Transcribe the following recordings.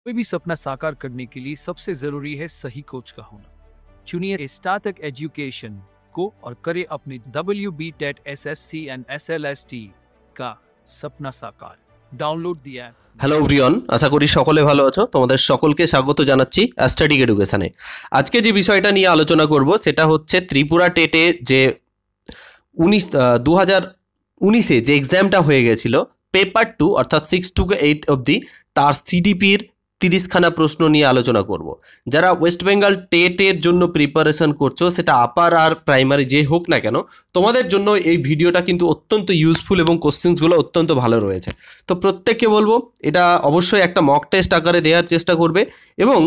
कोई भी सपना साकार करने के लिए सबसे जरूरी है सही कोच का होना। चुनिए स्टार्टअप एजुकेशन को और करें अपने WB TET SSC and SLST का सपना साकार। डाउनलोड दिया है। হ্যালো এভরিওয়ান, আশা করি সকলে ভালো আছো। তোমাদের সকলকে স্বাগত জানাচ্ছি অ্যাস্ট্যাটিক এডুকেশনে। আজকে যে বিষয়টা নিয়ে আলোচনা করব সেটা হচ্ছে ত্রিপুরা টেটে যে 2019-এ যে এক্সামটা হয়ে গেছিল পেপার 2 অর্থাৎ 6 to 8 অবধি, তার সিডিপির 30খানা প্রশ্ন নিয়ে আলোচনা করব। যারা ওয়েস্ট বেঙ্গল টেটের জন্য প্রিপারেশন করছো, সেটা আপার আর প্রাইমারি যে হোক না কেন, তোমাদের জন্য এই ভিডিওটা কিন্তু অত্যন্ত ইউজফুল এবং কোশ্চেন্সগুলো অত্যন্ত ভালো রয়েছে। তো প্রত্যেককে বলবো এটা অবশ্যই একটা মক টেস্ট আকারে দেওয়ার চেষ্টা করবে এবং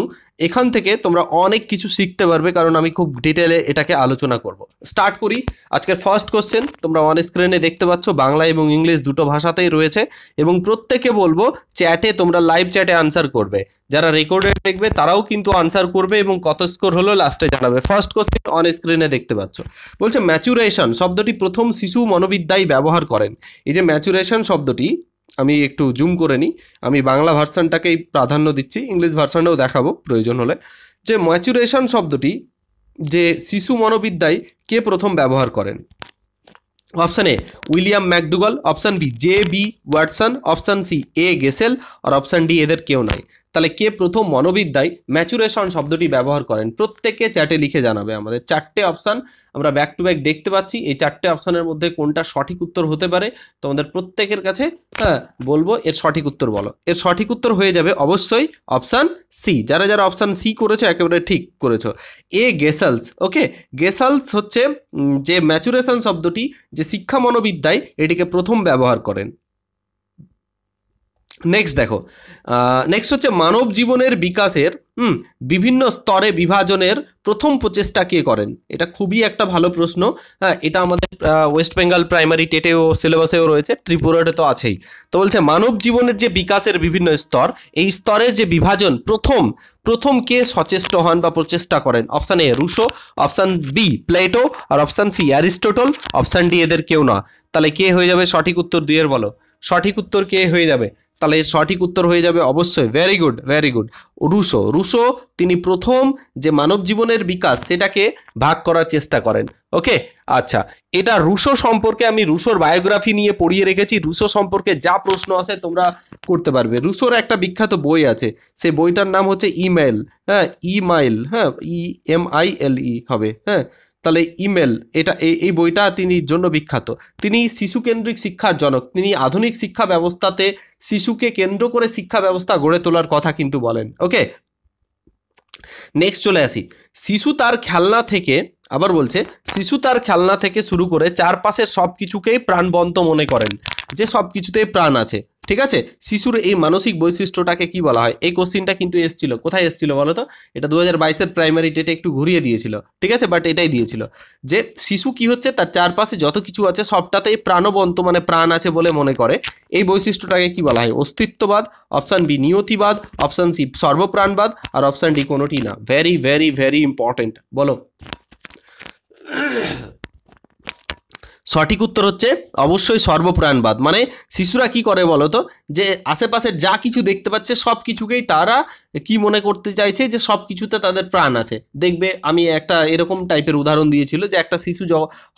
এখান থেকে তোমরা অনেক কিছু শিখতে পারবে, কারণ আমি খুব ডিটেলে এটাকে আলোচনা করব। স্টার্ট করি। আজকের ফার্স্ট কোশ্চেন তোমরা অন স্ক্রিনে দেখতে পাচ্ছ, বাংলা এবং ইংলিশ দুটো ভাষাতেই রয়েছে এবং প্রত্যেকে বলবো চ্যাটে তোমরা লাইভ চ্যাটে আনসার করবে। যারা রেকর্ডেড দেখবে তারাও কিন্তু আনসার করবে এবং কত স্কোর হলো লাস্টে জানাবে। ফার্স্ট কোশ্চেন অন স্ক্রিনে দেখতে পাচ্ছ, বলছে ম্যাচুরেশন শব্দটি প্রথম শিশু মনোবিদ্যায় ব্যবহার করেন। এই যে ম্যাচুরেশন শব্দটি, আমি একটু জুম করে নিই, আমি বাংলা ভার্সানটাকেই প্রাধান্য দিচ্ছি, ইংলিশ ভার্সানটাও দেখাবো প্রয়োজন হলে। যে ম্যাচুরেশন শব্দটি যে শিশু মনোবিদ্যায় কে প্রথম ব্যবহার করেন? Option A William McDougall, option B JB Watson, option C A Gesell আর অপশান ডি এদের কেউ নাই। তাহলে কে প্রথম মনোবিদ্যায় ম্যাচুরেশন শব্দটি ব্যবহার করেন? প্রত্যেকে চ্যাটে লিখে জানাবে। আমাদের চারটে অপশান আমরা ব্যাক টু ব্যাক দেখতে পাচ্ছি, এই চারটে অপশানের মধ্যে কোনটা সঠিক উত্তর হতে পারে তোমাদের প্রত্যেকের কাছে বলবো এর সঠিক উত্তর বলো। এর সঠিক উত্তর হয়ে যাবে অবশ্যই অপশান সি। যারা যারা অপশান সি করেছো একেবারে ঠিক করেছো। A গেসেলস, ওকে, গেসেলস হচ্ছে যে ম্যাচুরেশন শব্দটি যে শিক্ষা মনোবিদ্যায় এটিকে প্রথম ব্যবহার করেন। নেক্সট দেখো, নেক্সট হচ্ছে মানব জীবনের বিকাশের বিভিন্ন স্তরে বিভাজনের প্রথম প্রচেষ্টা কে করেন? এটা খুবই একটা ভালো প্রশ্ন। হ্যাঁ, এটা আমাদের ওয়েস্ট বেঙ্গল প্রাইমারি টেটেও সিলেবাসেও রয়েছে, ত্রিপুরাতে তো আছেই। তো বলছে মানব জীবনের যে বিকাশের বিভিন্ন স্তর, এই স্তরের যে বিভাজন প্রথম কে সচেষ্ট হন বা প্রচেষ্টা করেন? Option A Rousseau, option B Plato আর option C Aristotle, option D এদের কেউ না। তাহলে কে হয়ে যাবে সঠিক উত্তর? দুইয়ের বলো সঠিক উত্তর কে হয়ে যাবে? তাহলে সঠিক উত্তর হয়ে যাবে অবশ্যই, very good very good, Rousseau তিনি প্রথম যে মানব জীবনের বিকাশ সেটাকে ভাগ করার চেষ্টা করেন। ওকে, আচ্ছা, এটা রুশো সম্পর্কে আমি রুশোর বায়োগ্রাফি নিয়ে পড়িয়ে রেখেছি। রুশো সম্পর্কে যা প্রশ্ন আসে তোমরা করতে পারবে। রুশোর একটা বিখ্যাত বই আছে, সেই বইটার নাম হচ্ছে ইমেল। হ্যাঁ, ইমাইল, হ্যাঁ, EMILE হবে। হ্যাঁ, তাহলে ইমেল, এটা এই বইটা তিনি জন্য বিখ্যাত। তিনি শিশুকেন্দ্রিক শিক্ষার জনক। তিনি আধুনিক শিক্ষা ব্যবস্থাতে শিশুকে কেন্দ্র করে শিক্ষা ব্যবস্থা গড়ে তোলার কথা কিন্তু বলেন। ওকে, নেক্সট চলে আসি। শিশু তার খেলনা থেকে, আবার বলছে শিশু তার খেলনা থেকে শুরু করে চারপাশের সব কিছুকেই প্রাণবন্ত মনে করেন, যে সব কিছুতেই প্রাণ আছে। ঠিক আছে, শিশুর এই মানসিক বৈশিষ্ট্যটাকে কি বলা হয়? এই কোশ্চিনটা কিন্তু এসেছিল, কোথায় এসেছিল বলো তো? এটা 2022-এর প্রাইমারি টেটে একটু ঘুরিয়ে দিয়েছিল, ঠিক আছে, বাট এটাই দিয়েছিল যে শিশু কি হচ্ছে, তার চারপাশে যত কিছু আছে সবটাতেই প্রাণবন্ত, মানে প্রাণ আছে বলে মনে করে। এই বৈশিষ্ট্যটাকে কি বলা হয়? অস্তিত্ববাদ, অপশান বি নিয়তিবাদ, অপশান সি সর্বপ্রাণবাদ আর অপশান ডি কোনোটি না। ভেরি ভেরি ভেরি ইম্পর্টেন্ট, বলো সঠিক উত্তর হচ্ছে অবশ্যই সর্বপ্রাণবাদ। মানে শিশুরা কি করে বলো তো, যে আশেপাশে যা কিছু দেখতে পাচ্ছে সব কিছুকেই তারা কি মনে করতে চাইছে, যে সব কিছুতে তাদের প্রাণ আছে। দেখবে আমি একটা এরকম টাইপের উদাহরণ দিয়েছিল যে একটা শিশু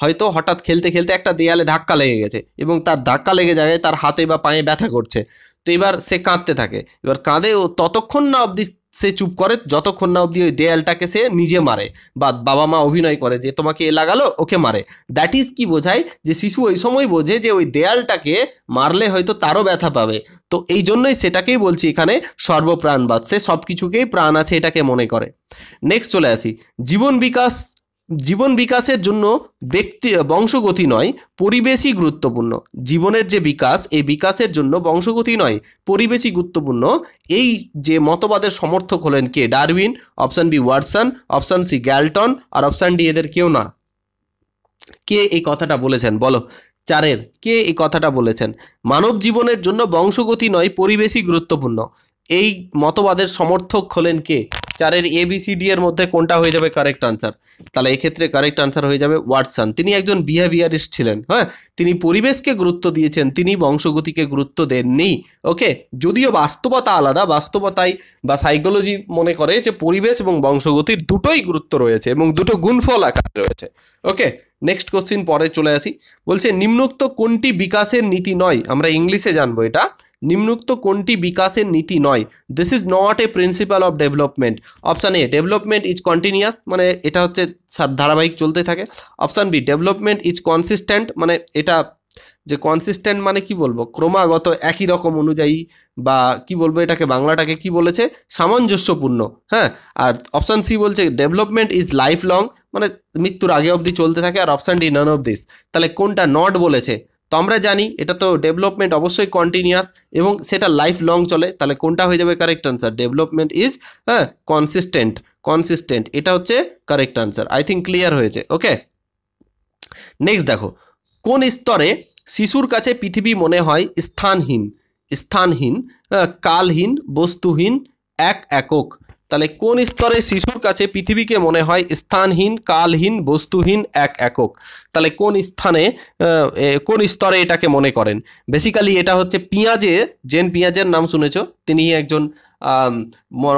হয়তো হঠাৎ খেলতে খেলতে একটা দেয়ালে ধাক্কা লেগে গেছে এবং তার ধাক্কা লেগে যায় তার হাতে বা পায়ে ব্যথা করছে। তো এবার সে কাঁদতে থাকে, এবার কাঁদে ও ততক্ষণ না অবধি সে চুপ করে যতক্ষণ না অবধি ওই দেয়ালটাকে সে নিজে মারে, বা বাবা মা অভিনয় করে যে তোমাকে এ লাগালো, ওকে মারে। দ্যাট ইজ কি বোঝায়? যে শিশু ওই সময় বোঝে যে ওই দেয়ালটাকে মারলে হয়তো তারও ব্যথা পাবে। তো এই জন্যই সেটাকেই বলছি এখানে সর্বপ্রাণবাদ, সে সব কিছুকেই প্রাণ আছে এটাকে মনে করে। নেক্সট চলে আসি। জীবন বিকাশের জন্য ব্যক্তি বংশগতি নয়, পরিবেশই গুরুত্বপূর্ণ। জীবনের যে বিকাশ, এই বিকাশের জন্য বংশগতি নয়, পরিবেশই গুরুত্বপূর্ণ। এই যে মতবাদের সমর্থক হলেন কে? Darwin, option B Watson, option C Galton আর অপশান ডি এদের কেউ না। কে এই কথাটা বলেছেন বলো? চারের কে এই কথাটা বলেছেন? মানব জীবনের জন্য বংশগতি নয়, পরিবেশই গুরুত্বপূর্ণ। এই মতবাদের সমর্থক হলেন কে? চারের ABCD এর মধ্যে কোনটা হয়ে যাবে কারেক্ট আনসার? তাহলে এক্ষেত্রে কারেক্ট আনসার হয়ে যাবে ওয়াটসন। তিনি একজন বিহেভিয়ারিস্ট ছিলেন, হ্যাঁ, তিনি পরিবেশকে গুরুত্ব দিয়েছেন, তিনি বংশগতিকে গুরুত্ব দেননি। ওকে, যদিও বাস্তবতা আলাদা, বাস্তবতায় বা সাইকোলজি মনে করে যে পরিবেশ এবং বংশগতির দুটোই গুরুত্ব রয়েছে এবং দুটো গুণফল আকারে রয়েছে। ওকে, নেক্সট কোশ্চিন পরে চলে আসি। বলছে নিম্নোক্ত কোনটি বিকাশের নীতি নয়? আমরা ইংলিশে জানবো এটা। নিম্নোক্ত কোনটি বিকাশের নীতি নয়? This is not a principle of development. Option A, development is continuous, মানে এটা হচ্ছে ধারাবাহিক চলতে থাকে। Option B, development is consistent, মানে এটা যে কনসিস্টেন্ট মানে কি বলবো, ক্রমাগত একই রকম অনুযায়ী, বা কি বলবো এটাকে, বাংলাটাকে কি বলেছে, সামঞ্জস্যপূর্ণ। হ্যাঁ, আর অপশান সি বলছে ডেভেলপমেন্ট ইজ লাইফ লং, মানে মৃত্যুর আগে অবধি চলতে থাকে। আর option D, none of this. তাহলে কোনটা নট বলেছে? তো আমরা জানি এটা তো ডেভেলপমেন্ট অবশ্যই কন্টিনিউয়াস এবং সেটা লাইফ লং চলে। তাহলে কোনটা হয়ে যাবে correct answer? Development is consistent, এটা হচ্ছে correct answer. I think clear হয়েছে। ওকে, নেক্সট দেখো, কোন স্তরে শিশুর কাছে পৃথিবী মনে হয় স্থানহীন, কালহীন, বস্তুহীন, একক? তাহলে কোন স্তরে শিশুর কাছে পৃথিবীকে মনে হয় স্থানহীন, কালহীন, বস্তুহীন, একক? তাহলে কোন স্তরে এটাকে মনে করেন? বেসিক্যালি এটা হচ্ছে জেন পিয়াজের নাম শুনেছো, তিনি একজন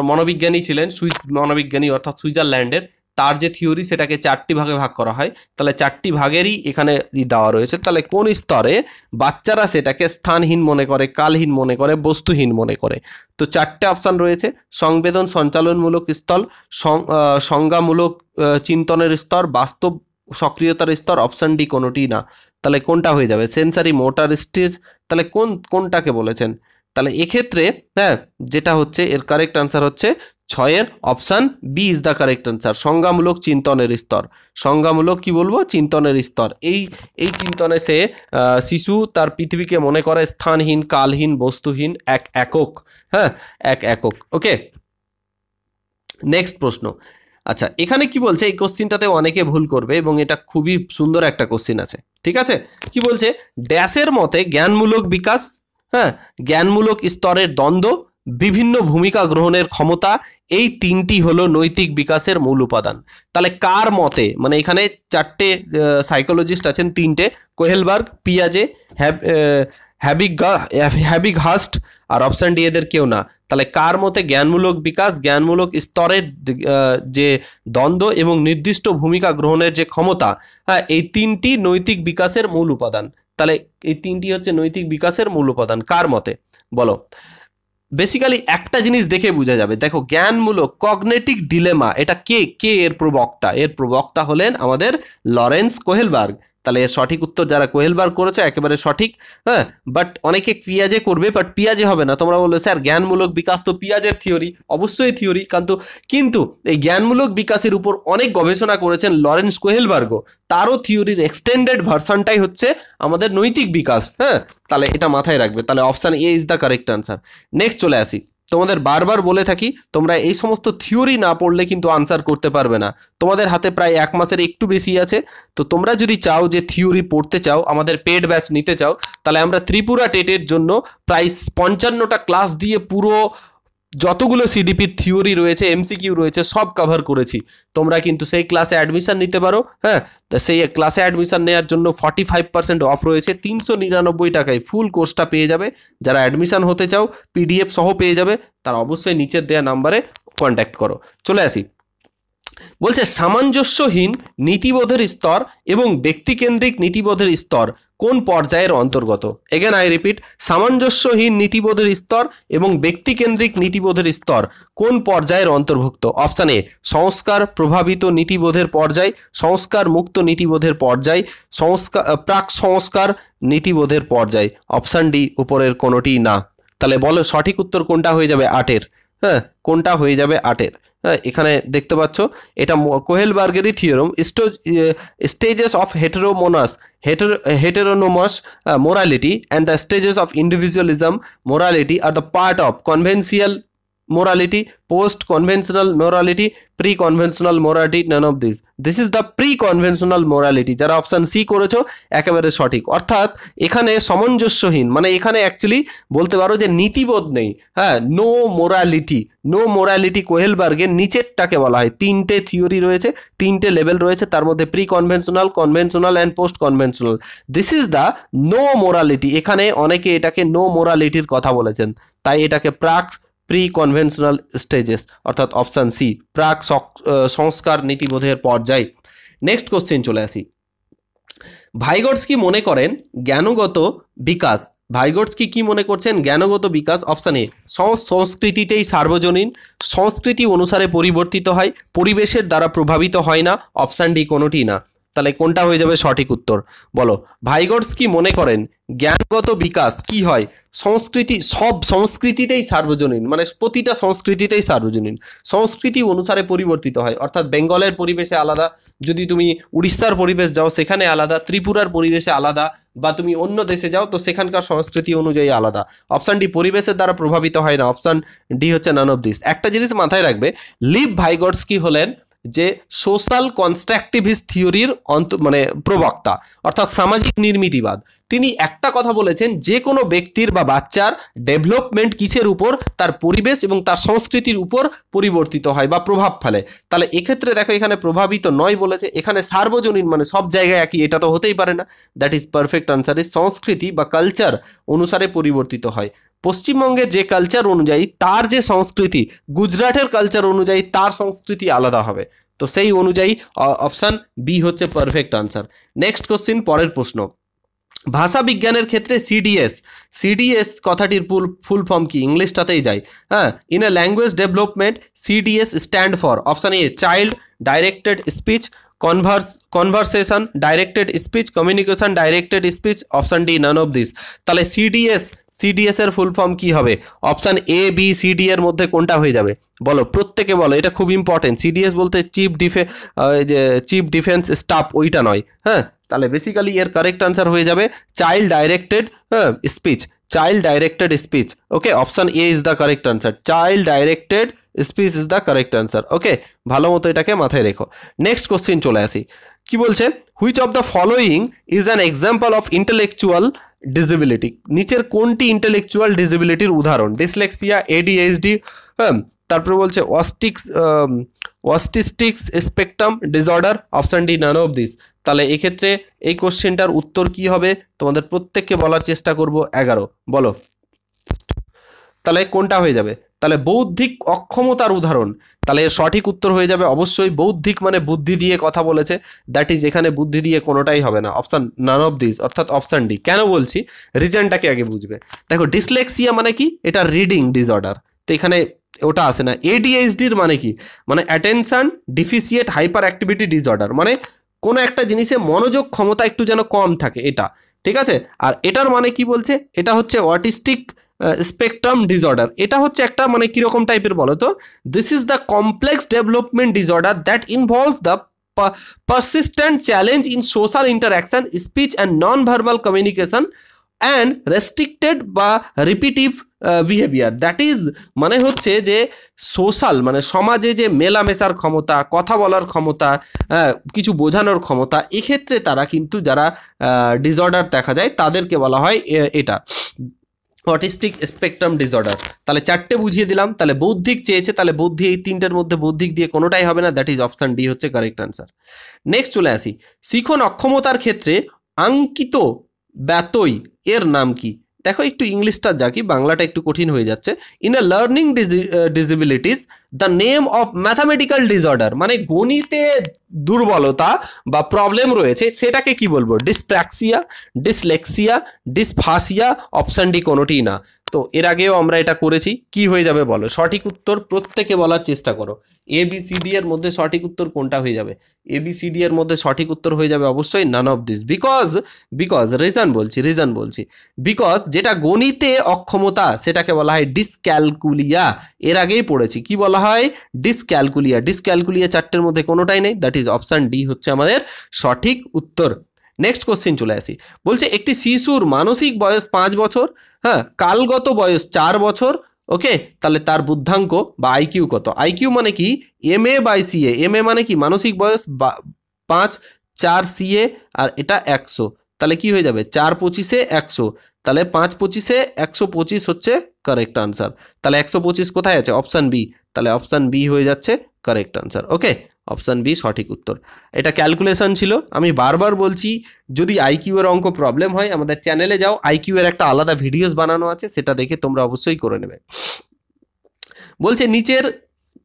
মনোবিজ্ঞানী ছিলেন, সুইস মনোবিজ্ঞানী, অর্থাৎ সুইজারল্যান্ডের। তার যে থিওরি সেটাকে 4টি ভাগে ভাগ করা হয়। তাহলে 4টি ভাগেরই এখানে দেওয়া রয়েছে। তাহলে কোন স্তরে বাচ্চারা সেটাকে স্থানহীন মনে করে, কালহীন মনে করে, বস্তুহীন মনে করে? তো 4টে অপশান রয়েছে। সংবেদন সঞ্চালনমূলক স্তর, সংজ্ঞামূলক চিন্তনের স্তর, বাস্তব সক্রিয়তার স্তর। অপশান ডি কোনোটি না। তাহলে কোনটা হয়ে যাবে? Sensory motor stage. তাহলে কোনটাকে বলেছেন? তাহলে এক্ষেত্রে হ্যাঁ, যেটা হচ্ছে এর কারেক্ট আনসার হচ্ছে 6-এর option B is the correct answer. সংজ্ঞামূলক চিন্তনের স্তর, সংজ্ঞামূলক কি বলবো, চিন্তনের স্তর। এই চিন্তনে সে শিশু তার পৃথিবীকে মনে করে স্থানহীন, কালহীন, বস্তুহীন, একক। হ্যাঁ, একক। ওকে, নেক্সট প্রশ্ন। আচ্ছা, এখানে কি বলছে, এই কোশ্চিনটাতে অনেকে ভুল করবে এবং এটা খুবই সুন্দর একটা কোশ্চিন আছে। ঠিক আছে, কি বলছে, ড্যাশের মতে জ্ঞানমূলক বিকাশ, হ্যাঁ, জ্ঞানমূলক স্তরের দ্বন্দ্ব, বিভিন্ন ভূমিকা গ্রহণের ক্ষমতা, এই 3টি হলো নৈতিক বিকাশের মূল উপাদান। তাহলে কার মতে, মানে এখানে 4টে সাইকোলজিস্ট আছেন, 3টে, কোহেলবার্গ, পিয়াজে, হ্যাবিগহাস্ট, আর অপশান ডি এদের কেউ না। তাহলে কার মতে জ্ঞানমূলক বিকাশ, জ্ঞানমূলক স্তরের যে দ্বন্দ্ব এবং নির্দিষ্ট ভূমিকা গ্রহণের যে ক্ষমতা, হ্যাঁ, এই 3টি নৈতিক বিকাশের মূল উপাদান। তাহলে এই 3টি হচ্ছে নৈতিক বিকাশের মূল উপাদান কার মতে, বলো? বেসিক্যালি একটা জিনিস দেখে বোঝা যাবে। দেখো, জ্ঞানমূলক কগনিটিভ ডিলেমা, এটা কে এর প্রবক্তা? এর প্রবক্তা হলেন আমাদের লরেন্স কোহেলবার্গ। তাহলে এর সঠিক উত্তর যারা কোহেলবার্গ করেছে একেবারে সঠিক। হ্যাঁ, বাট অনেকে পিয়াজে করবে, বাট পিয়াজে হবে না। তোমরা বলবে স্যার জ্ঞানমূলক বিকাশ তো পিয়াজের থিওরি, অবশ্যই থিওরি, কিন্তু এই জ্ঞানমূলক বিকাশের উপর অনেক গবেষণা করেছেন লরেন্স কোহেলবার্গ। তারও থিওরির এক্সটেন্ডেড ভার্সনটাই হচ্ছে আমাদের নৈতিক বিকাশ। হ্যাঁ, তাহলে এটা মাথায় রাখবে। তাহলে option A is the correct answer. Next চলে আসি। তোমাদের বারবার বলে থাকি, তোমরা এই সমস্ত থিওরি না পড়লে কিন্তু আনসার করতে পারবে না। তোমাদের হাতে প্রায় 1 মাসের একটু বেশি আছে। তো তোমরা যদি চাও যে থিওরি পড়তে চাও, আমাদের পেড ব্যাচ নিতে চাও, তাহলে আমরা ত্রিপুরা টেটের জন্য প্রায় 55টা ক্লাস দিয়ে পুরো যতগুলো সিডিপির থিওরি রয়েছে, এমসিকিউ রয়েছে, সব কভার করেছি। তোমরা কিন্তু সেই ক্লাসে অ্যাডমিশন নিতে পারো। হ্যাঁ, সেই ক্লাসে অ্যাডমিশন নেওয়ার জন্য 45% অফ রয়েছে। 399 টাকায় ফুল কোর্সটা পেয়ে যাবে। যারা অ্যাডমিশন হতে চাও, PDF সহ পেয়ে যাবে। তারা অবশ্যই নিচের দেওয়া নাম্বারে কন্ট্যাক্ট করো। চলে আসি, বলছে সামঞ্জস্যহীন নীতিবোধের স্তর এবং ব্যক্তিকেন্দ্রিক নীতিবোধের স্তর কোন পর্যায়ের অন্তর্গত? এগেন আই রিপিট, সামঞ্জস্যহীন নীতিবোধের স্তর এবং ব্যক্তিকেন্দ্রিক নীতিবোধের স্তর কোন পর্যায়ের অন্তর্ভুক্ত? অপশান এ, সংস্কার প্রভাবিত নীতিবোধের পর্যায়, সংস্কার মুক্ত নীতিবোধের পর্যায়, প্রাক সংস্কার নীতিবোধের পর্যায়। অপশান ডি উপরের কোনোটিই না। তাহলে বলো সঠিক উত্তর কোনটা হয়ে যাবে 8-এর? হ্যাঁ, কোনটা হয়ে যাবে 8-এর? হ্যাঁ, এখানে দেখতে পাচ্ছ এটা কোহেলবার্গেরই theorem. Stages of heteronomous morality and the stages of individualism morality are the part of conventional morality, post conventional morality, pre conventional morality, none of this. This is the pre conventional morality. যারা option C করেছো একেবারে সঠিক। অর্থাৎ এখানে সামঞ্জস্যহীন, মানে এখানে actually বলতে পারো যে নীতিবোধ নেই। হ্যাঁ, নো মোরালিটি, নো মোরালিটি কোহেলবার্গের নিচেরটাকে বলা হয়। তিনটে থিওরি রয়েছে, তিনটে লেভেল রয়েছে, তার মধ্যে pre conventional, conventional and post conventional. This is the no morality. এখানে অনেকে এটাকে নো মোরালিটির কথা বলেছেন, তাই এটাকে প্রাক প্রি কনভেনশনাল স্টেজেস, অর্থাৎ অপশান সি, প্রাক সংস্কার নীতিবোধের পর্যায়। নেক্সট কোশ্চেন চলে আসি। ভাইগটস্কি মনে করেন জ্ঞানগত বিকাশ, ভাইগটস্কি কি মনে করছেন? জ্ঞানগত বিকাশ অপশান এ সংস্কৃতিতেই সার্বজনীন, সংস্কৃতি অনুসারে পরিবর্তিত হয়, পরিবেশের দ্বারা প্রভাবিত হয় না, অপশান ডি কোনোটি না। তাহলে কোনটা হয়ে যাবে সঠিক উত্তর বলো? ভাইগটস্কি মনে করেন জ্ঞানগত বিকাশ কি হয়? সংস্কৃতি, সব সংস্কৃতিতেই সার্বজনীন, মানে প্রতিটা সংস্কৃতিতেই সার্বজনীন, সংস্কৃতি অনুসারে পরিবর্তিত হয়। অর্থাৎ বেঙ্গলের পরিবেশে আলাদা, যদি তুমি উড়িষ্যার পরিবেশ যাও সেখানে আলাদা, ত্রিপুরার পরিবেশে আলাদা, বা তুমি অন্য দেশে যাও তো সেখানকার সংস্কৃতি অনুযায়ী আলাদা। অপশান ডি পরিবেশের দ্বারা প্রভাবিত হয় না, অপশান ডি হচ্ছে নান অফ দিস। একটা জিনিস মাথায় রাখবে, লিভ ভাইগটস্কি হলেন যে সোশ্যাল কনস্ট্রাকটিভিস্ট থিওরির মানে প্রবক্তা, অর্থাৎ সামাজিক নির্মিতিবাদ। তিনি একটা কথা বলেছেন, যে কোনো ব্যক্তির বা বাচ্চার ডেভেলপমেন্ট কিসের উপর? তার পরিবেশ এবং তার সংস্কৃতির উপর পরিবর্তিত হয় বা প্রভাব ফেলে। তাহলে এক্ষেত্রে দেখো এখানে প্রভাবিত নয় বলেছে, এখানে সার্বজনীন, মানে সব জায়গায় একই, এটা তো হতেই পারে না। That is perfect answer is সংস্কৃতি বা কালচার অনুসারে পরিবর্তিত হয়। পশ্চিমবঙ্গের যে কালচার অনুযায়ী তার যে সংস্কৃতি, গুজরাটের কালচার অনুযায়ী তার সংস্কৃতি আলাদা হবে, তো সেই অনুযায়ী অপশান বি হচ্ছে পারফেক্ট আনসার। নেক্সট কোশ্চিন, পরের প্রশ্ন। ভাষা বিজ্ঞানের ক্ষেত্রে সিডিএস, সিডিএস কথাটির ফুল ফর্ম কি? ইংলিশটাতেই যাই। হ্যাঁ, in a language development CDS stand for, option A child directed speech, conversation directed speech, communication directed speech, option D none of this. তাহলে সিডিএস এর ফুল ফর্ম কি হবে? Option A B C D এর মধ্যে কোনটা হয়ে যাবে বলো? প্রত্যেকে বলো, এটা খুব ইম্পর্টেন্ট। সিডিএস বলতে চিফ ডিফেন্স স্টাফ, ওইটা নয়। হ্যাঁ, তাহলে বেসিক্যালি এর কারেক্ট আনসার হয়ে যাবে child directed speech, child directed speech. Okay, option A is the correct answer, child directed speech is the correct answer. Okay, ভালো মতো এটাকে মাথায় রেখো। নেক্সট কোশ্চিন চলে আসি। কি বলছে? Which of the following is an example of intellectual disability? নিচের কোনটি ইন্টেলেকচুয়াল ডিসেবিলিটির উদাহরণ? ডিসলেক্সিয়া, এডিএইচডি, হ্যাঁ, তারপরে বলছে autistics spectrum disorder, option D none of this. তাহলে এক্ষেত্রে এই কোশ্চেনটার উত্তর কি হবে? তোমাদের প্রত্যেককে বলার চেষ্টা করব। 11 বলো, তাহলে কোনটা হয়ে যাবে? তাহলে বৌদ্ধিক অক্ষমতার উদাহরণ, তাহলে এর সঠিক উত্তর হয়ে যাবে অবশ্যই বৌদ্ধিক, মানে বুদ্ধি দিয়ে কথা বলেছে, দ্যাট ইজ এখানে বুদ্ধি দিয়ে কোনোটাই হবে না, অপশান নান অফ দিস, অর্থাৎ অপশান ডি। কেন বলছি? রিজনটাকে আগে বুঝবে। দেখো, ডিসলেক্সিয়া মানে কি? এটা রিডিং ডিসঅর্ডার, তো এখানে ওটা আসে না। এডিএইচডির মানে কি? মানে অ্যাটেনশন ডিফিসিয়েট হাইপার অ্যাক্টিভিটি ডিসঅর্ডার, মানে কোনো একটা জিনিসে মনোযোগ ক্ষমতা একটু যেন কম থাকে, এটা ঠিক আছে। আর এটার মানে কি বলছে? এটা হচ্ছে অটিস্টিক স্পেকট্রাম ডিসঅর্ডার। এটা হচ্ছে একটা মানে কিরকম টাইপের বলো তো? This is the complex development disorder that involve the persistent challenge in social interaction, speech and non-verbal communication and restricted বা repetitive বিহেভিয়ার। দ্যাট ইজ মানে হচ্ছে যে সোশ্যাল, মানে সমাজে যে মেলামেশার ক্ষমতা, কথা বলার ক্ষমতা, কিছু বোঝানোর ক্ষমতা, এক্ষেত্রে তারা কিন্তু যারা ডিসঅর্ডার দেখা যায় তাদেরকে বলা হয় এটা অটিস্টিক স্পেকট্রাম ডিসঅর্ডার। তাহলে 4টে বুঝিয়ে দিলাম। তাহলে বৌদ্ধিক চেয়েছে, তাহলে বুদ্ধি, এই 3টের মধ্যে বৌদ্ধিক দিয়ে কোনোটাই হবে না, দ্যাট ইজ অপশান ডি হচ্ছে কারেক্ট আনসার। নেক্সট চলে আসি। শিখন অক্ষমতার ক্ষেত্রে আঙ্কিত ব্যতয় এর নাম কি? দেখো একটু ইংলিশটা যা কি, বাংলাটা একটু কঠিন হয়ে যাচ্ছে। In a learning disabilities the name of mathematical disorder, মানে গণিতে দুর্বলতা বা প্রবলেম রয়েছে, সেটাকে কি বলবো? ডিসপ্র্যাক্সিয়া, ডিসলেক্সিয়া, ডিসফাসিয়া, অপশান ডি কোনোটিই না। তো এর আগেও আমরা এটা করেছি, কি হয়ে যাবে বলো? সঠিক উত্তর প্রত্যেকে বলার চেষ্টা করো। ABCD এর মধ্যে সঠিক উত্তর কোনটা হয়ে যাবে? ABCD এর মধ্যে সঠিক উত্তর হয়ে যাবে অবশ্যই নান অফ দিস। বিকজ রিজন বলছি বিকজ যেটা গণিতে অক্ষমতা সেটাকে বলা হয় ডিসক্যালকুলিয়া। এর আগেই পড়েছি, কি বলা হয়? ডিসক্যালকুলিয়া। 4টের মধ্যে কোনোটাই নেই, দ্যাট ইজ অপশান ডি হচ্ছে আমাদের সঠিক উত্তর। নেক্সট কোশ্চিন চলে আসি। বলছে একটি শিশুর মানসিক বয়স 5 বছর, হ্যাঁ, কালগত বয়স 4 বছর, ওকে, তাহলে তার বুদ্ধাঙ্ক বা আইকিউ কত? আইকিউ মানে কি MA বাই CA, MA মানে কি মানসিক বয়স 5, 4 CA আর এটা 100, তাহলে কি হয়ে যাবে 4 25-এ 100, তাহলে 5 25-এ 125 হচ্ছে কারেক্ট আনসার। তাহলে 125 কোথায় আছে? অপশান বি, তাহলে অপশান বি হয়ে যাচ্ছে কারেক্ট আনসার। ওকে, অপশান বি সঠিক উত্তর। এটা ক্যালকুলেশন ছিল। আমি বারবার বলছি যদি আইকিউ এর অঙ্ক প্রবলেম হয় আমাদের চ্যানেলে যাও, আইকিউ এর একটা আলাদা ভিডিওস বানানো আছে, সেটা দেখে তোমরা অবশ্যই করে নেবে। বলছে নিচের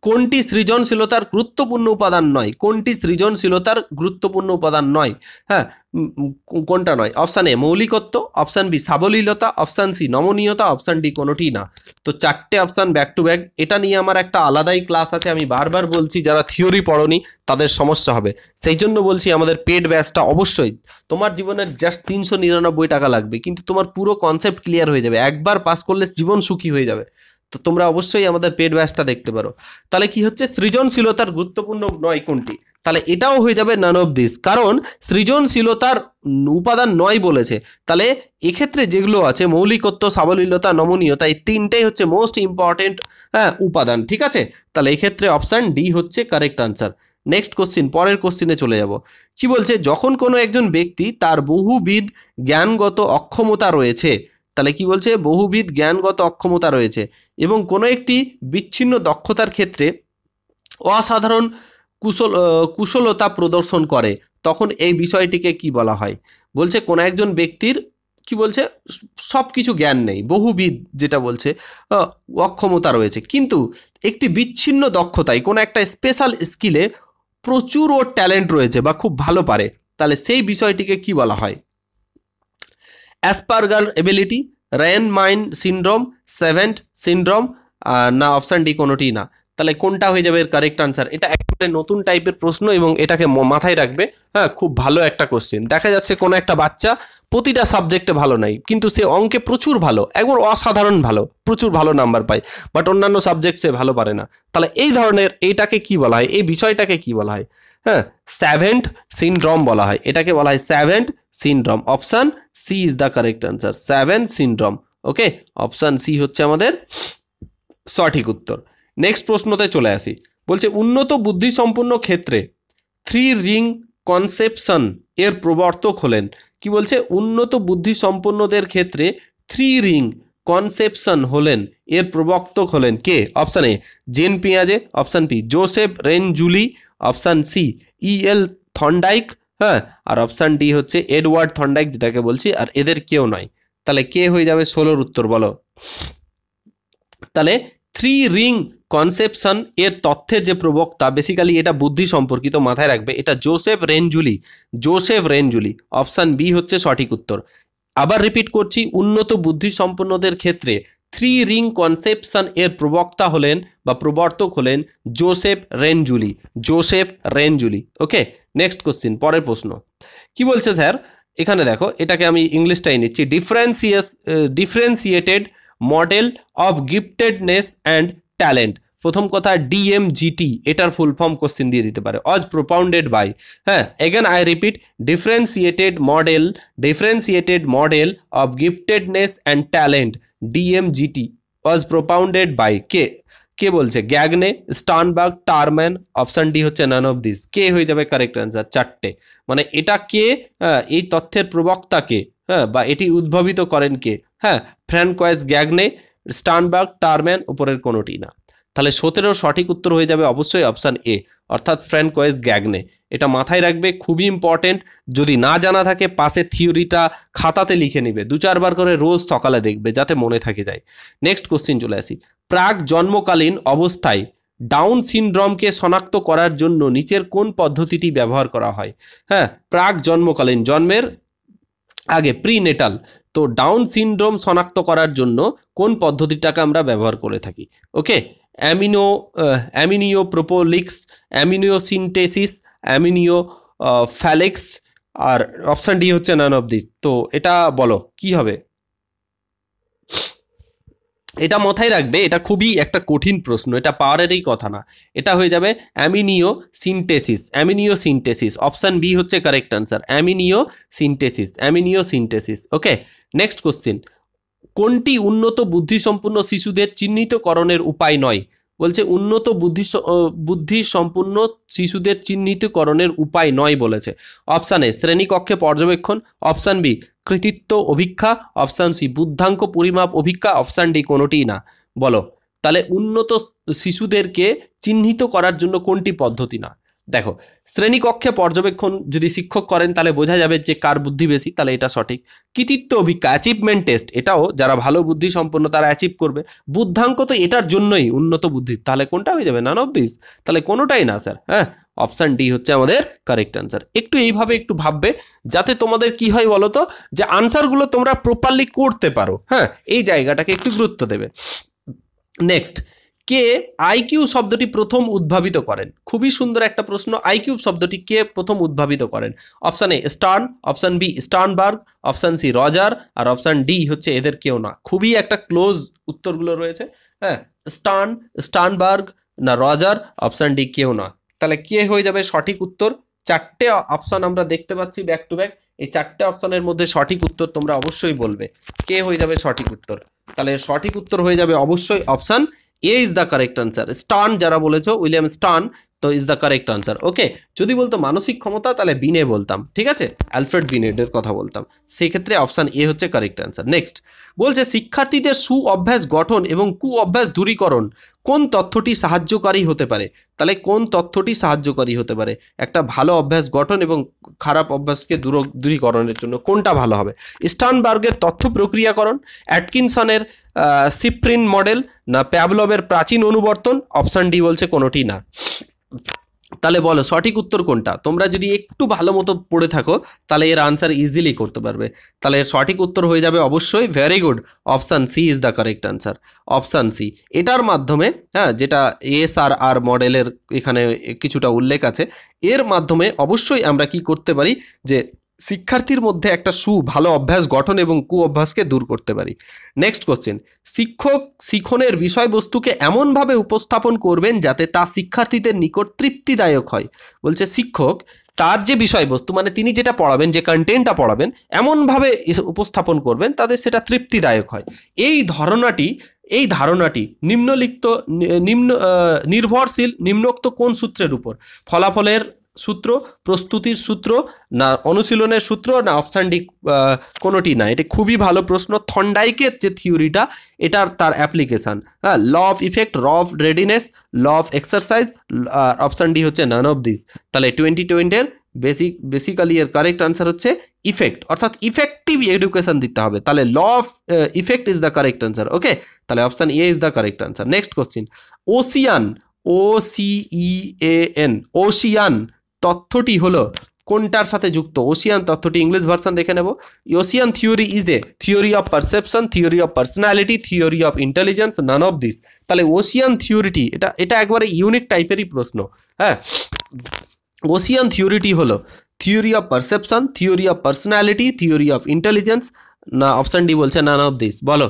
কোনটি সৃজনশীলতার গুরুত্বপূর্ণ উপাদান নয়? কোনটি সৃজনশীলতার গুরুত্বপূর্ণ উপাদান নয়? হ্যাঁ, কোনটা নয়? অপশান এ মৌলিকত্ব, অপশান বি সাবলীলতা, অপশান সি নমনীয়তা, অপশান ডি কোনোটি না। তো চারটে অপশান ব্যাক টু ব্যাক। এটা নিয়ে আমার একটা আলাদাই ক্লাস আছে, আমি বারবার বলছি যারা থিওরি পড়নি তাদের সমস্যা হবে, সেই জন্য বলছি আমাদের পেড ব্যাচটা অবশ্যই। তোমার জীবনের জাস্ট 399 টাকা লাগবে, কিন্তু তোমার পুরো কনসেপ্ট ক্লিয়ার হয়ে যাবে, একবার পাস করলে জীবন সুখী হয়ে যাবে। তো তোমরা অবশ্যই আমাদের পেড ব্যাচটা দেখতে পারো। তাহলে কি হচ্ছে সৃজনশীলতার গুরুত্বপূর্ণ নয় কোনটি? তাহলে এটাও হয়ে যাবে নান অফ দিস, কারণ সৃজনশীলতার উপাদান নয় বলেছে। তাহলে এক্ষেত্রে যেগুলো আছে মৌলিকত্ব, সাবলীলতা, নমনীয়তা, এই তিনটাই হচ্ছে মোস্ট ইম্পর্টেন্ট উপাদান, ঠিক আছে? তাহলে এক্ষেত্রে অপশান ডি হচ্ছে কারেক্ট আনসার। নেক্সট কোশ্চিন, পরের কোশ্চিনে চলে যাব। কি বলছে? যখন কোনো একজন ব্যক্তি তার বহুবিধ জ্ঞানগত অক্ষমতা রয়েছে, তাহলে কি বলছে? বহুবিধ জ্ঞানগত অক্ষমতা রয়েছে এবং কোনো একটি বিচ্ছিন্ন দক্ষতার ক্ষেত্রে অসাধারণ কুশলতা প্রদর্শন করে, তখন এই বিষয়টিকে কি বলা হয়? বলছে কোনো একজন ব্যক্তির কি বলছে সব কিছু জ্ঞান নেই, বহুবিধ যেটা বলছে অক্ষমতা রয়েছে, কিন্তু একটি বিচ্ছিন্ন দক্ষতায় কোনো একটা স্পেশাল স্কিলে প্রচুর ওর ট্যালেন্ট রয়েছে বা খুব ভালো পারে, তাহলে সেই বিষয়টিকে কি বলা হয়? Asperger ability, rain mind syndrome, savant syndrome, না অপশান ডি কোনোটি না। তাহলে কোনটা হয়ে যাবে এর কারেক্ট আনসার? এটা একেবারে নতুন টাইপের প্রশ্ন এবং এটাকে মাথায় রাখবে। হ্যাঁ, খুব ভালো একটা কোশ্চেন। দেখা যাচ্ছে কোনো একটা বাচ্চা প্রতিটা সাবজেক্টে ভালো নাই, কিন্তু সে অঙ্কে প্রচুর ভালো, একবার অসাধারণ ভালো, প্রচুর ভালো নাম্বার পায়, বাট অন্যান্য সাবজেক্ট সে ভালো পারে না। তাহলে এই ধরনের এইটাকে কি বলা হয়? এই বিষয়টাকে কি বলা হয়? হ্যাঁ, সেভেন্ট সিনড্রোম বলা হয়। এটাকে বলা হয় savant syndrome. Option C is the correct answer, savant syndrome. Okay, option C হচ্ছে আমাদের সঠিক উত্তর। নেক্সট প্রশ্নতে চলে আসি। বলছে উন্নত বুদ্ধিসম্পন্ন ক্ষেত্রে 3 রিং কনসেপশন এর প্রবর্তক হলেন। কি বলছে? উন্নত বুদ্ধিসম্পন্নদের ক্ষেত্রে 3 রিং কনসেপশন হলেন, এর প্রবর্তক হলেন কে? অপশান এ জেন পিয়াজে, option B Joseph Renzulli, option C EL Thorndike, হ্যাঁ, আর অপশান ডি হচ্ছে এডওয়ার্ড থর্নডাইক, যেটাকে বলছি, আর এদের কেউ নয়। তাহলে কে হয়ে যাবে 16-র উত্তর বলো? তাহলে 3 রিং কনসেপশন এর তথ্যের যে প্রবক্তা, বেসিক্যালি এটা বুদ্ধি সম্পর্কিত, মাথায় রাখবে, এটা Joseph রেনজুলি, Joseph Renzulli. Option B হচ্ছে সঠিক উত্তর। আবার রিপিট করছি, উন্নত বুদ্ধি সম্পন্নদের ক্ষেত্রে 3 রিং কনসেপশন এর প্রবক্তা হলেন বা প্রবর্তক হলেন জোসেফ রেনজুলি, জোসেফ রেনজুলি। ওকে, নেক্সট কোশ্চিন, পরের প্রশ্ন। কি বলছে স্যার? এখানে দেখো, এটাকে আমি ইংলিশটাই নিচ্ছি। Differentiated model of giftedness and talent. প্রথম কথা DMGT, এটার ফুল ফর্ম কোশ্চিন দিয়ে দিতে পারে, অজ প্রপাউন্ডেড বাই। হ্যাঁ, again I repeat, differentiated model of giftedness and talent, DMGT, was propounded by কে? কে বলছে? Gagne, Sternberg, Terman. Option D হচ্ছে নান অফ দিস। কে হয়ে যাবে কারেক্ট অ্যান্সার? চারটে। মানে এটা কে, এই তথ্যের প্রবক্তা কে, হ্যাঁ, বা এটি উদ্ভাবিত করেন কে? হ্যাঁ, ফ্রাঙ্কোয়েস গ্যাগনে, স্টার্নবার্গ, টারম্যান, উপরের কোনোটি না। তাহলে 17-র সঠিক উত্তর হয়ে যাবে অবশ্যই অপশান এ, অর্থাৎ ফ্রাঙ্কোয়েস গ্যাগনে। এটা মাথায় রাখবে, খুবই ইম্পর্টেন্ট। যদি না জানা থাকে পাশে থিওরিটা খাতাতে লিখে নিবে, 2-4 বার করে রোজ সকালে দেখবে, যাতে মনে থাকে যায়। নেক্সট কোশ্চিন চলে আসি। প্রাক জন্মকালীন অবস্থায় ডাউন সিনড্রোমকে শনাক্ত করার জন্য নিচের কোন পদ্ধতিটি ব্যবহার করা হয়? হ্যাঁ, প্রাক জন্মকালীন, জন্মের আগে, প্রিনেটাল। তো ডাউন সিনড্রোম শনাক্ত করার জন্য কোন পদ্ধতিটাকে আমরা ব্যবহার করে থাকি? ওকে, অ্যামিনিও প্রোপোলিক্স, অ্যামিনিওসিনটেসিস, অ্যামিনিও ফ্যালেক্স, আর অপশান ডি হচ্ছে নান অফ দিস। তো এটা বলো কি হবে? এটা মাথায় রাখবে, এটা খুবই একটা কঠিন প্রশ্ন, এটা পাওয়ারেরই কথা না। এটা হয়ে যাবে অ্যামিনিও সিনটেসিস। অপশান বি হচ্ছে কারেক্ট আনসার, অ্যামিনিও সিনটেসিস। ওকে, নেক্সট কোশ্চিন। কোনটি উন্নত বুদ্ধিসম্পন্ন শিশুদের চিহ্নিতকরণের উপায় নয়? বলছে উন্নত বুদ্ধি সম্পূর্ণ শিশুদের চিহ্নিতকরণের উপায় নয় বলেছে। অপশান এ শ্রেণীকক্ষে পর্যবেক্ষণ, অপশান বি কৃতিত্ব অভিক্ষা, অপশান সি বুদ্ধাঙ্ক পরিমাপ অভিক্ষা, অপশান ডি কোনোটিই না। বলো তাহলে উন্নত শিশুদেরকে চিহ্নিত করার জন্য কোনটি পদ্ধতি না? দেখো শ্রেণীকক্ষে পর্যবেক্ষণ যদি শিক্ষক করেন তাহলে বোঝা যাবে যে কার বুদ্ধি বেশি, তাহলে এটা সঠিক। কৃতিত্ব অভিজ্ঞতা অ্যাচিভমেন্ট টেস্ট, এটাও যারা ভালো বুদ্ধি সম্পন্ন তারা অ্যাচিভ করবে। বুদ্ধাঙ্ক তো এটার জন্যই উন্নত বুদ্ধি, তাহলে কোনটা হয়ে যাবে? নান অফ দিস, তাহলে কোনোটাই না স্যার। হ্যাঁ, অপশান ডি হচ্ছে আমাদের কারেক্ট আনসার। একটু এইভাবে একটু ভাববে যাতে তোমাদের কি হয় বলো তো, যে আনসারগুলো তোমরা প্রপারলি করতে পারো। হ্যাঁ, এই জায়গাটাকে একটু গুরুত্ব দেবে। নেক্সট, কে আইকিউ শব্দটি প্রথম উদ্ভাবিত করেন? খুবই সুন্দর একটা প্রশ্ন। আইকিউ শব্দটি কে প্রথম উদ্ভাবিত করেন? Option A Stern, option B Sternberg, option C Roger, আর অপশান ডি হচ্ছে এদের কেউ না। খুবই একটা ক্লোজ উত্তরগুলো রয়েছে। হ্যাঁ, স্টার্নবার্গ না রজার, অপশান ডি কেউ না। তাহলে কে হয়ে যাবে সঠিক উত্তর? চারটে অপশান আমরা দেখতে পাচ্ছি ব্যাক টু ব্যাক। এই চারটে অপশানের মধ্যে সঠিক উত্তর তোমরা অবশ্যই বলবে কে হয়ে যাবে সঠিক উত্তর। তাহলে সঠিক উত্তর হয়ে যাবে অবশ্যই option A is the correct answer. Stern যারা বলেছো, উইলিয়াম স্টার্ন, তো ইজ দ্য কারেক্ট আনসার। ওকে, যদি বলতো মানসিক ক্ষমতা তাহলে বিনে বলতাম, ঠিক আছে, অ্যালফ্রেড বিনেটের কথা বলতাম। সেক্ষেত্রে অপশান এ হচ্ছে কারেক্ট আনসার। নেক্সট বলছে শিক্ষার্থীদের সু অভ্যাস গঠন এবং কু অভ্যাস দূরীকরণ কোন তথ্যটি সাহায্যকারী হতে পারে? তাহলে কোন তথ্যটি সাহায্যকারী হতে পারে একটা ভালো অভ্যাস গঠন এবং খারাপ অভ্যাসকে দূরীকরণের জন্য? কোনটা ভালো হবে? স্টার্নবার্গের তথ্য প্রক্রিয়াকরণ, অ্যাটকিনসনের সিপ্রিন মডেল, না প্যাভলভের প্রাচীন অনুবর্তন? অপশান ডি বলছে কোনোটি না। তাহলে বলো সঠিক উত্তর কোনটা? তোমরা যদি একটু ভালো মতো পড়ে থাকো তাহলে এর আনসার ইজিলি করতে পারবে। তাহলে এর সঠিক উত্তর হয়ে যাবে অবশ্যই, very good, option C is the correct answer. Option C, এটার মাধ্যমে, হ্যাঁ, যেটা এসআরআর মডেলের এখানে কিছুটা উল্লেখ আছে, এর মাধ্যমে অবশ্যই আমরা কি করতে পারি যে শিক্ষার্থীর মধ্যে একটা ভালো অভ্যাস গঠন এবং কু অভ্যাসকে দূর করতে পারি। নেক্সট কোশ্চেন, শিক্ষক শিক্ষণের বিষয়বস্তুকে এমনভাবে উপস্থাপন করবেন যাতে তা শিক্ষার্থীদের নিকট তৃপ্তিদায়ক হয়। বলছে শিক্ষক তার যে বিষয়বস্তু, মানে তিনি যেটা পড়াবেন, যে কন্টেন্টটা পড়াবেন, এমনভাবে উপস্থাপন করবেন তাদের সেটা তৃপ্তিদায়ক হয়। এই ধারণাটি নির্ভরশীল নিম্নোক্ত কোন সূত্রের উপর? ফলাফলের সূত্র, প্রস্তুতির সূত্র, না অনুশীলনের সূত্র, না অপশান ডি কোনোটি না। এটা খুবই ভালো প্রশ্ন। থর্নডাইকের যে থিওরিটা, এটার তার অ্যাপ্লিকেশান, হ্যাঁ, law of effect, law of readiness, law of exercise, আর অপশান ডি হচ্ছে নান অফ দিস। তাহলে 2020-এর বেসিক্যালি এর কারেক্ট আনসার হচ্ছে ইফেক্ট, অর্থাৎ ইফেক্টিভ এডুকেশন দিতে হবে। তাহলে law of effect is the correct answer. Okay, তাহলে option A is the correct answer. Next question, OCEAN, OCEAN, OCEAN তথ্যটি হলো কোনটার সাথে যুক্ত? ওশিয়ান তথ্যটি ইংলিশ ভার্সন দেখে নেব। Ocean theory is a theory of perception, theory of personality, theory of intelligence, naan of this. তাহলে ওশিয়ান থিওরিটি এটা একবারে ইউনিক টাইপেরই প্রশ্ন। হ্যাঁ, ওশিয়ান থিওরিটি হলো theory of perception, theory of personality, theory of intelligence, না অপশান ডি বলছে নান অফ দিস। বলো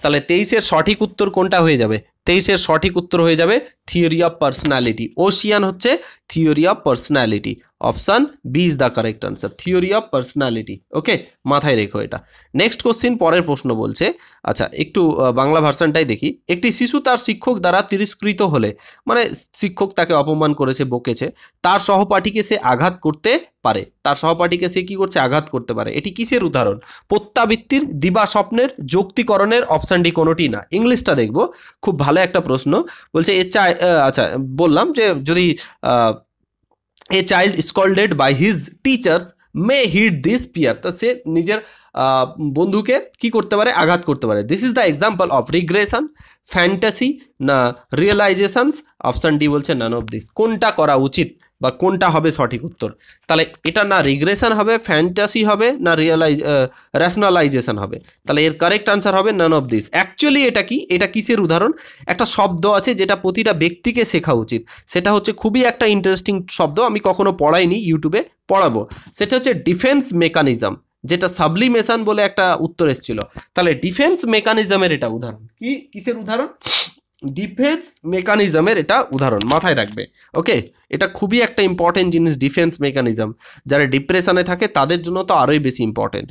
তাহলে 23-এর সঠিক উত্তর কোনটা হয়ে যাবে? 23-এর সঠিক উত্তর হয়ে যাবে থিওরি অফ পার্সোনালিটি। ওশিয়ান হচ্ছে theory of personality. Option B is the correct answer, theory of personality. Okay, মাথায় রেখো এটা। নেক্সট কোশ্চিন, পরের প্রশ্ন বলছে, আচ্ছা একটু বাংলা ভার্সনটাই দেখি। একটি শিশু তার শিক্ষক দ্বারা তিরস্কৃত হলে, মানে শিক্ষক তাকে অপমান করেছে, বকেছে, তার সহপাঠীকে সে আঘাত করতে পারে। তার সহপাঠীকে সে কি করছে? আঘাত করতে পারে। এটি কিসের উদাহরণ? প্রত্যাবৃত্তির, দিবা স্বপ্নের, যৌক্তিকরণের? অপশান ডি কোনোটি না। ইংলিশটা দেখবো, খুব ভালো একটা প্রশ্ন। বলছে আচ্ছা বললাম যে যদি a child scolded by his teachers may hit this peer, তো সে নিজের বন্ধুকে কি করতে পারে? আঘাত করতে পারে। This is the example of regression, fantasy, না রিয়েলাইজেশনস? অপশান ডি বলছে নান অফ দিস। কোনটা করা উচিত বা কোনটা হবে সঠিক উত্তর? তাহলে এটা না রিগ্রেশন হবে, ফ্যান্টাসি হবে, না র্যাশনালাইজেশন হবে। তাহলে এর কারেক্ট আনসার হবে নান অফ দিস। অ্যাকচুয়ালি এটা কি? এটা কিসের উদাহরণ? একটা শব্দ আছে যেটা প্রতিটা ব্যক্তিকে শেখা উচিত। সেটা হচ্ছে খুবই একটা ইন্টারেস্টিং শব্দ, আমি কখনো পড়াইনি, ইউটিউবে পড়াবো। সেটা হচ্ছে ডিফেন্স মেকানিজম, যেটা সাবলিমেশন বলে একটা উত্তর এসেছিল। তাহলে ডিফেন্স মেকানিজমের এটা উদাহরণ। কিসের উদাহরণ? ডিফেন্স মেকানিজমের এটা উদাহরণ, মাথায় রাখবে। ওকে, এটা খুবই একটা ইম্পর্টেন্ট জিনিস, ডিফেন্স মেকানিজম। যারা ডিপ্রেশনে থাকে তাদের জন্য তো আরোই বেশি ইম্পর্টেন্ট।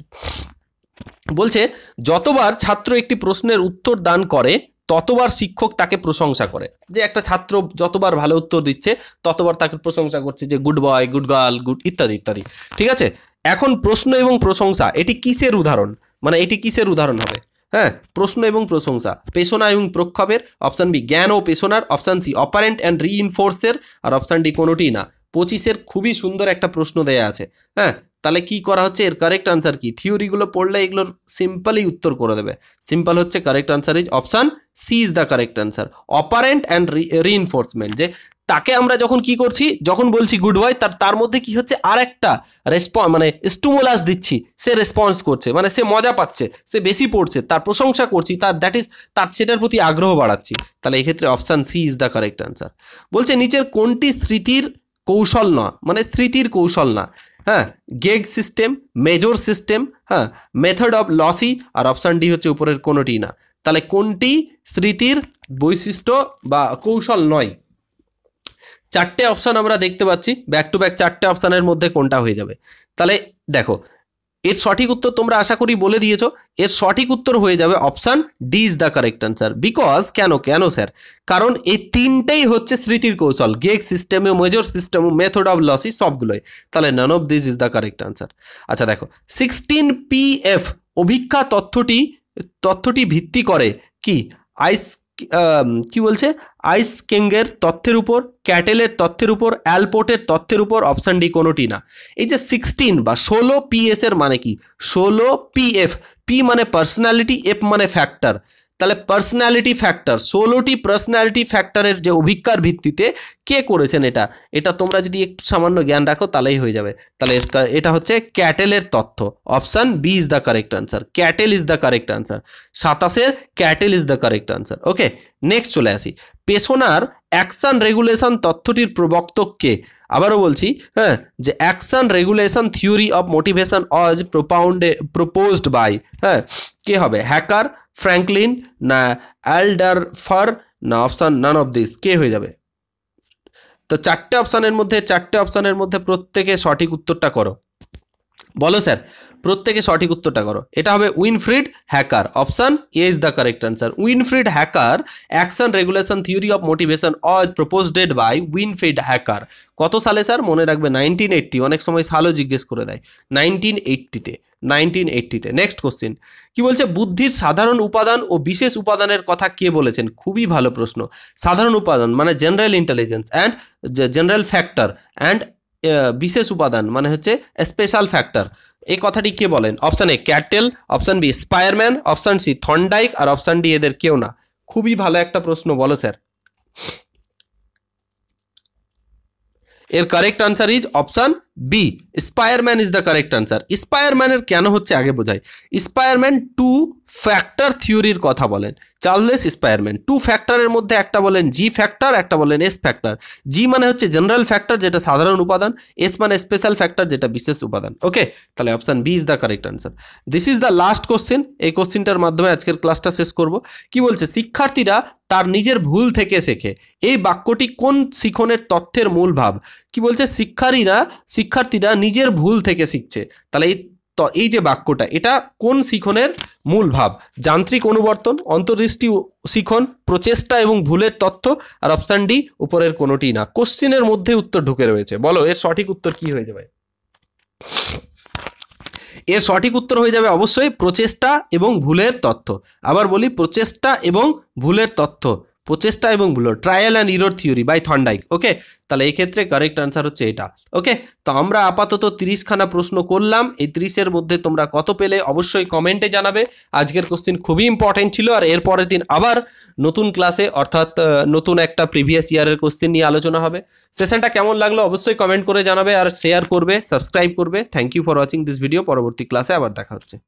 বলছে যতবার ছাত্র একটি প্রশ্নের উত্তর দান করে ততবার শিক্ষক তাকে প্রশংসা করে। যে একটা ছাত্র যতবার ভালো উত্তর দিচ্ছে ততবার তাকে প্রশংসা করছে যে good boy, good girl, good ইত্যাদি ইত্যাদি। ঠিক আছে, এখন প্রশ্ন এবং প্রশংসা এটি কিসের উদাহরণ, মানে এটি কিসের উদাহরণ হবে? হ্যাঁ, প্রশ্ন এবং প্রশংসা, পেশনা এবং প্রক্ষোভের, অপশান বি জ্ঞান ও পেশনার, অপশান সি অপারেন্ট অ্যান্ড রিইনফোর্সের, আর অপশান ডি কোনোটিই না। 25-এর খুবই সুন্দর একটা প্রশ্ন দেয়া আছে। হ্যাঁ, তাহলে কি করা হচ্ছে, এর কারেক্ট আনসার কি? থিওরিগুলো পড়লে এগুলোর সিম্পলি উত্তর করে দেবে। সিম্পল হচ্ছে correct answer is option C is the correct answer, operant and reinforcement. যে তাকে আমরা যখন কি করছি, যখন বলছি গুড বয়, তার মধ্যে কি হচ্ছে, আর একটা মানে স্টিমুলাস দিচ্ছি, সে রেসপন্স করছে, মানে সে মজা পাচ্ছে, সে বেশি পড়ছে, তার প্রশংসা করছি, তার সেটার প্রতি আগ্রহ বাড়াচ্ছি। তাহলে এক্ষেত্রে option C is the correct answer. বলছে নিচের কোনটি স্মৃতির কৌশল না, মানে স্মৃতির কৌশল না? হ্যাঁ, গেগ সিস্টেম, মেজর সিস্টেম, হ্যাঁ, মেথড অফ লসি, আর অপশান ডি হচ্ছে উপরের কোনোটি না। তাহলে কোনটি স্মৃতির বৈশিষ্ট্য বা কৌশল নয়? চারটে অপশান আমরা দেখতে পাচ্ছি, ব্যাক টু ব্যাক চারটে অপশানের মধ্যে কোনটা হয়ে যাবে? তাহলে দেখো, এর সঠিক উত্তর তোমরা আশা করি বলে দিয়েছো। এর সঠিক উত্তর হয়ে যাবে option D is the correct answer. Because কেন স্যার? কারণ এই তিনটেই হচ্ছে স্মৃতির কৌশল, peg system, major system, method of loci, সবগুলোই। তাহলে none of this is the correct answer. আচ্ছা দেখো, 16PF অভিক্ষা তথ্যটি ভিত্তি করে কি? কি বলছে? আইসকিংয়ের তথ্যের উপর, ক্যাটেলের তথ্যের উপর, অ্যালপোর্টের তথ্যের উপর, অপশান ডি কোনোটি না। এই যে 16 বা 16PS এর মানে কি? 16PF, পি মানে পার্সোনালিটি, এফ মানে ফ্যাক্টর। তাহলে পার্সোনালিটি ফ্যাক্টর, 16টি পার্সোনালিটি ফ্যাক্টরের যে অভিজ্ঞার ভিত্তিতে কে করেছেন এটা তোমরা যদি একটু সামান্য জ্ঞান রাখো তাহলেই হয়ে যাবে। তাহলে এটা হচ্ছে ক্যাটেলের তথ্য, option B is the correct answer. Cattell is the correct answer. 27-এর Cattell is the correct answer. Okay, next চলে আসি। পেশনার অ্যাকশন রেগুলেশন তথ্যটির প্রবক্তক কে? আবারও বলছি, হ্যাঁ, যে action regulation theory of motivation was proposed by, হ্যাঁ, কে হবে? হ্যাকার, ফ্র্যাঙ্কলিন, না অ্যালডারফার, না অপশান নান অফ দিস, কে হয়ে যাবে? তো চারটে অপশানের মধ্যে প্রত্যেকে সঠিক উত্তরটা করো। বলো স্যার, প্রত্যেকে সঠিক উত্তরটা করো। এটা হবে Winfried Hacker, option A is the correct answer. Winfried Hacker action regulation theory of motivation was proposed by Winfried Hacker. কত সালে স্যার? মনে রাখবে 1980। অনেক সময় সালও জিজ্ঞেস করে দেয়। 1980-তে। নেক্সট কোশ্চেন কি বলছে? বুদ্ধির সাধারণ উপাদান ও বিশেষ উপাদানের কথা কে বলেছেন? খুবই ভালো প্রশ্ন। সাধারণ উপাদান মানে general intelligence and general factor, and বিশেষ উপাদান মানে হচ্ছে স্পেশাল ফ্যাক্টর। এই কথাটি কে বলেন? Option A Cattell, option B Spearman, option C Thorndike, আর অপশান ডি এদের কেউ না। খুবই ভালো একটা প্রশ্ন, বলো স্যার। এর correct answer is option B, Spearman is the correct answer. স্পায়ারম্যানের কেন হচ্ছে আগে বোঝাই। স্পায়ারম্যান 2 ফ্যাক্টর থিওরির কথা বলেন, চার্লস স্পায়ারম্যান। 2 ফ্যাক্টরের মধ্যে একটা বলেন জি ফ্যাক্টর, একটা বলেন এস ফ্যাক্টর। জি মানে হচ্ছে জেনারেল ফ্যাক্টর, যেটা সাধারণ উপাদান। এস মানে স্পেশাল ফ্যাক্টর, যেটা বিশেষ উপাদান। ওকে, তাহলে option B is the correct answer. This is the last question. এই কোশ্চেনটার মাধ্যমে আজকের ক্লাসটা শেষ করব। কি বলছে? শিক্ষার্থীরা তার নিজের ভুল থেকে শেখে। এই বাক্যটি কোন শিখনের তথ্যের মূল ভাব? কি বলছে? শিক্ষার্থীরা নিজের ভুল থেকে শিখছে। তাহলে এই যে বাক্যটা, এটা কোন শিখনের মূল ভাব? যান্ত্রিক অনুবর্তন, অন্তর্দৃষ্টি শিখন, প্রচেষ্টা এবং ভুলের তথ্য, আর অপশান ডি উপরের কোনোটি না। কোশ্চেনের মধ্যে উত্তর ঢুকে রয়েছে। বলো এর সঠিক উত্তর কি হয়ে যাবে? এর সঠিক উত্তর হয়ে যাবে অবশ্যই প্রচেষ্টা এবং ভুলের তথ্য। আবার বলি, প্রচেষ্টা এবং ভুলের তথ্য, প্রচেষ্টা এবং ভুল, trial and error theory by Thorndike. Okay, তাহলে এই ক্ষেত্রে কারেক্ট আনসার হচ্ছে এটা। ওকে, তো আমরা আপাতত 30খানা প্রশ্ন করলাম। এই 30-এর মধ্যে তোমরা কত পেলে অবশ্যই কমেন্টে জানাবে। আজকের কোশ্চেন খুবই ইম্পর্টেন্ট ছিল। আর এর পরের দিন আবার নতুন ক্লাসে, অর্থাৎ নতুন একটা প্রিভিয়াস ইয়ারের কোশ্চেন নিয়ে আলোচনা হবে। সেশনটা কেমন লাগলো অবশ্যই কমেন্ট করে জানাবে, আর শেয়ার করবে, সাবস্ক্রাইব করবে। Thank you for watching this video. পরবর্তী ক্লাসে আবার দেখা হচ্ছে।